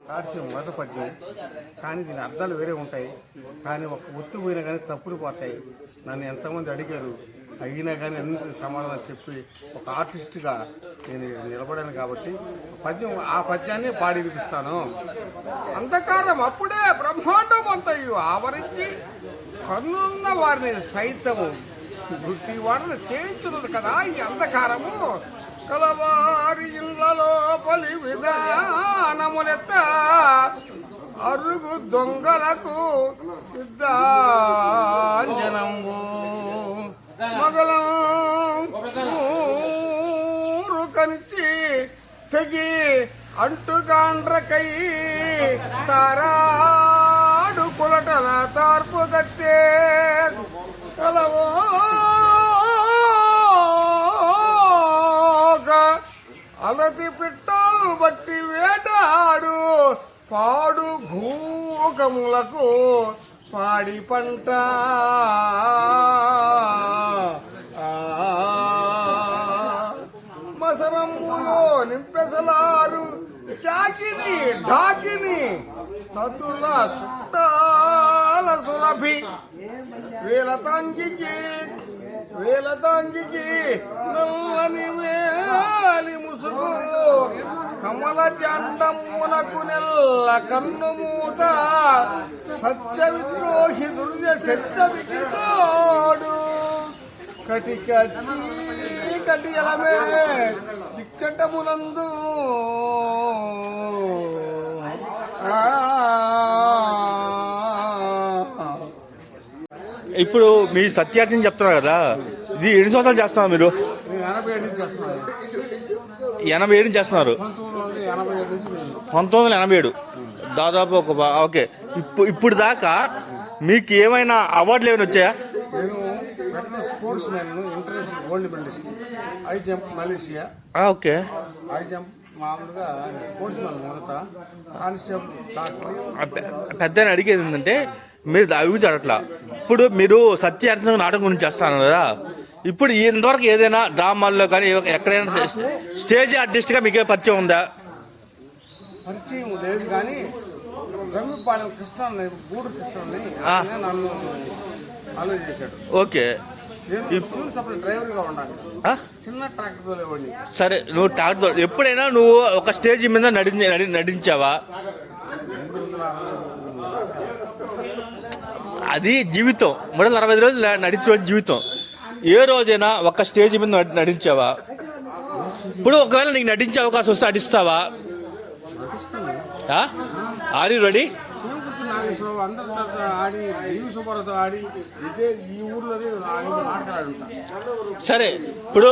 రాడిసి మొదటి పద్యం. కానీ దీని అర్థాలు వేరే ఉంటాయి. కానీ ఒక ఒత్తు పోయినా కానీ తప్పులు పోతాయి. నన్ను ఎంతమంది అడిగారు, అయినా కానీ అన్ని సమాధానం చెప్పి ఒక ఆర్టిస్ట్గా నేను నిలబడాను. కాబట్టి ఆ పద్యాన్ని పాడి వినిపిస్తాను. అంధకారం అప్పుడే బ్రహ్మాండం అంతయు ఆవరించి కన్నున్న వారిని సైతము గుట్టి వారిని చేయించున్నది కదా ఈ అంధకారము. కలవారి ఇళ్లలో పలి విధానములెత్త అరుగు దొంగలకు సిద్ధాంజనంబు మొగలూరు కనిచి తెగి అంటుగాండ్రకై తారాడు కులటల తార్పు గత్తే కలవో అలతి పిట్టలు బట్టి వేటాడు పాడు భూకములకు పాడి పంట మసరములో నింపెసలారు చాకిని ఢాకిని తతుల చుట్టాల సురభి వేలతాంగికి నల్లని వేలి ముసుగు కమల జండమునకు నెల్ల కన్ను మూత సత్య విద్రోహి దుర్య సత్య వికితోడు కటిక చీకటి ఎలమే దిక్కటమునందు ఇప్పుడు మీ సత్యార్థిని చెప్తున్నారు కదా, ఇది ఎన్ని సంవత్సరాలు చేస్తున్నారు మీరు? 87 నుంచి చేస్తున్నారు. 1987 దాదాపు ఒక ఓకే. ఇప్పుడు దాకా మీకు ఏమైనా అవార్డులు ఏమైనా వచ్చాయా? నేను sportsman, international gold medalist, high jump Malaysia. Okay. High jump మామూలుగా స్పోర్ట్స్ మ్యాన్ మొదట కానిస్టేబుల్ డాక్టర్. పెద్ద అడిగేది ఏంటంటే మీరు అభివృద్ధి అట్లా ఇప్పుడు మీరు సత్యార్థి నాటకం గురించి చేస్తాను కదా, ఇప్పుడు ఇంతవరకు ఏదైనా డ్రామాల్లో కానీ ఎక్కడైనా స్టేజ్ ఆర్టిస్ట్గా మీకే పరిచయం ఉందా? పరిచయం లేదు, కానీ జమ్మిపాలెం కృష్ణని, గూడు కృష్ణని నన్ను అలో చేశాడు. ఓకే. సివిల్ సప్లై డ్రైవర్గా ఉండాలి, చిన్న ట్రాక్టర్ తోలేవాడిని. సరే, నువ్వు ట్రాక్టర్ ఎప్పుడైనా నువ్వు ఒక స్టేజ్ మీద నటించావా? అది జీవితం, 360 రోజులు నడిచే జీవితం. ఏ రోజైనా ఒక స్టేజ్ మీద నటించావా? ఇప్పుడు ఒకవేళ నీకు నటించే అవకాశం వస్తే నటిస్తావా? Are you ready? నాగేశ్వరరావు అందరితో ఆడి, సుబ్బారావుతో ఆడి, ఇదే ఈ ఊర్లోనే మాట్లాడుంటా. సరే, ఇప్పుడు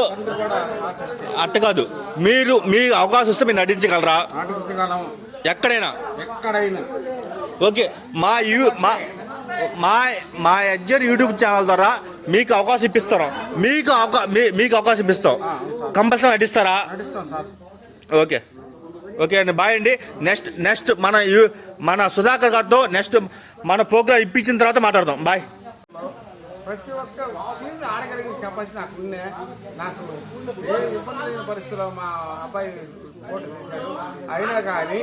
అట్ట కాదు, మీరు అవకాశం వస్తే మీరు నటించగలరా? నటించగలం, ఎక్కడైనా. ఓకే. మా ఎడ్జర్ యూట్యూబ్ ఛానల్ ద్వారా మీకు అవకాశం ఇప్పిస్తారా? మీకు అవకాశం ఇప్పిస్తాం, కంపల్సరీ నటిస్తారా? ఓకే. ఓకే అండి, బాయ్ అండి. నెక్స్ట్ మన సుధాకర్ గారితో నెక్స్ట్ మన ప్రోగ్రామ్ ఇప్పించిన తర్వాత మాట్లాడదాం. బాయ్. ప్రతి ఒక్క సీన్ ఆడగలిగే కెపాసిటీ నాకు ఏ ఇబ్బంది లేని పరిస్థితిలో మా అబ్బాయి పోటీ చేశాడు. అయినా కానీ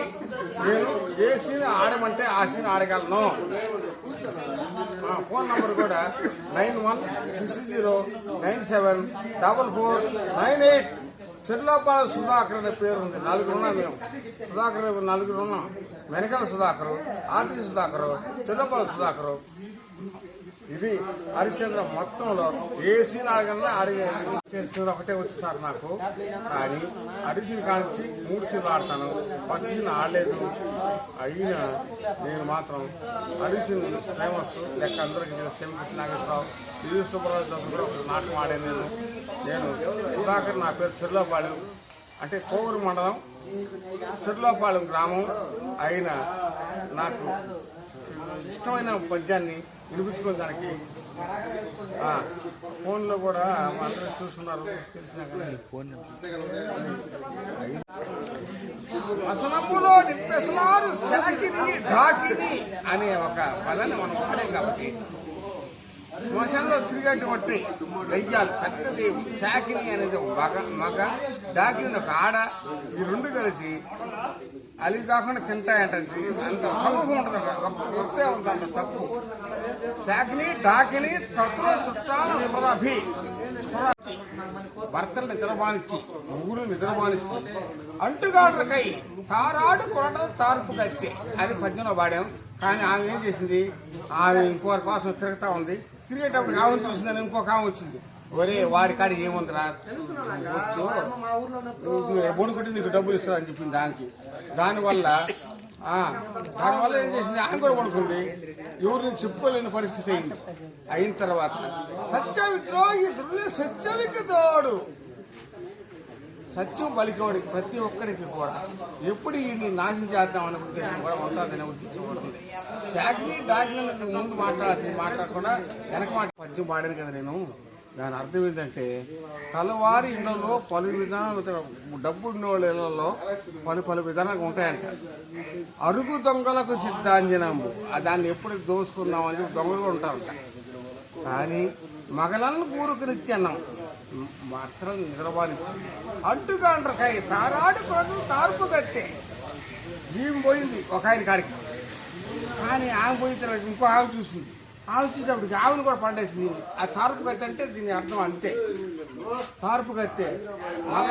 నేను ఏ సీన్ ఆడమంటే ఆ సీన్ ఆడగలను. మా ఫోన్ నంబర్ కూడా 9160974498. చెర్లోపాల సుధాకర్ అనే పేరు ఉంది. 4 ఉన్నాం మేము. సుధాకర్ 4 ఉన్నాం. వెనకాల సుధాకరు, ఆర్టీసీ సుధాకరు, చెర్లోపాల సుధాకరు. ఇది హరిశ్చంద్ర మొత్తంలో ఏ సీన్ అడగన్నా అడిగే చేస్తున్న ఒకటే వచ్చి సార్ నాకు. కానీ అడిషన్ కానించి 3 సీన్లు ఆడతాను, ఫస్ట్ సీన్ ఆడలేదు. అయినా నేను మాత్రం అడిషన్ ఫేమస్ లెక్క అందరికీ చెంపతి నాగేశ్వరరావు, సుబ్బారావుతో కూడా ఒక నాటకం ఆడాను నేను. సుధాకర్ నా పేరు చెర్లోపాలెం, అంటే కోవూరు మండలం, చెర్లోపాలెం గ్రామం. అయినా నాకు ఇష్టమైన పద్యాన్ని వినిపించుకునే దానికి ఫోన్లో కూడా అందరూ చూస్తున్నారు, తెలిసిన అసనప్పులో నింపెసలారు శాకిని ఢాకిని అనే ఒక పదాన్ని మనం వాడాం. కాబట్టి శ్మశానంలో తిరిగేటువంటి దయ్యాలు పెద్దది శాకిని అనేది ఒక మగ డాకిని ఒక ఆడ, ఈ రెండు కలిసి అవి కాకుండా తింటాయంటే అంత సమూహం ఉంటుంది. ఒకే ఉంటుంది తప్పు. శాకిని డాకిని తత్తులో చుట్టాల సురభి భర్తలు నిద్రమానిచ్చి ముగ్గురు నిద్రమానిచ్చి అంటుగాడ్రకై తారాడు కొరటలు తార్పు కత్తి అది పద్యంలో పాడాం. కానీ ఆమె ఏం చేసింది, ఆమె ఇంకోరి కోసం తిరుగుతూ ఉంది. తిరిగేటప్పుడు ఆమె చూసిందని ఇంకొక ఆమె వచ్చింది. ఒరే వాడి కాడి ఏముందిరా వచ్చు బొనుకుంటే నీకు డబ్బులు ఇస్తారా అని చెప్పింది దానికి. దానివల్ల ఏం చేసింది, ఆమె కూడా పడుకుంది. ఎవరిని చెప్పుకోలేని పరిస్థితి అయింది. అయిన తర్వాత సత్య విద్రోహి సత్యవికి తోడు సత్యం పలికేవాడికి ప్రతి ఒక్కడికి కూడా ఎప్పుడు ఈ నాశనం చేద్దామనే ఉద్దేశం కూడా ఉంటుందనే ఉద్దేశం కూడా ఉంది. శాఖని డాక్యుమెంట్ ముందు మాట్లాడకుండా వెనక మాట పద్యం పాడాను కదా నేను. దాని అర్థం ఏంటంటే కలవారి ఇళ్లలో పలు విధానాలు, డబ్బు ఉన్న వాళ్ళ ఇళ్లలో పలు విధానాలు ఉంటాయంట. అరుగు దొంగలకు సిద్ధాంజనము, దాన్ని ఎప్పుడు దోసుకున్నామని చెప్పి దొంగలు ఉంటారంట. కానీ మగలను పూరుకునిచ్చి అన్నాం మాత్రం నిద్రబానిచ్చి అడ్డుగాండ్రకాయ తారాడు ప్రజలు తార్పు కట్టే భీము పోయింది ఒక ఆయన కాడికి. కానీ ఆమె పోయిన తర్వాత ఇంకో ఆమె చూసింది. ఆమె చూసేటప్పటికి ఆమెను కూడా పండేసింది. ఆ తార్పు కత్తి అంటే దీని అర్థం అంతే. తార్పు కత్తే మగ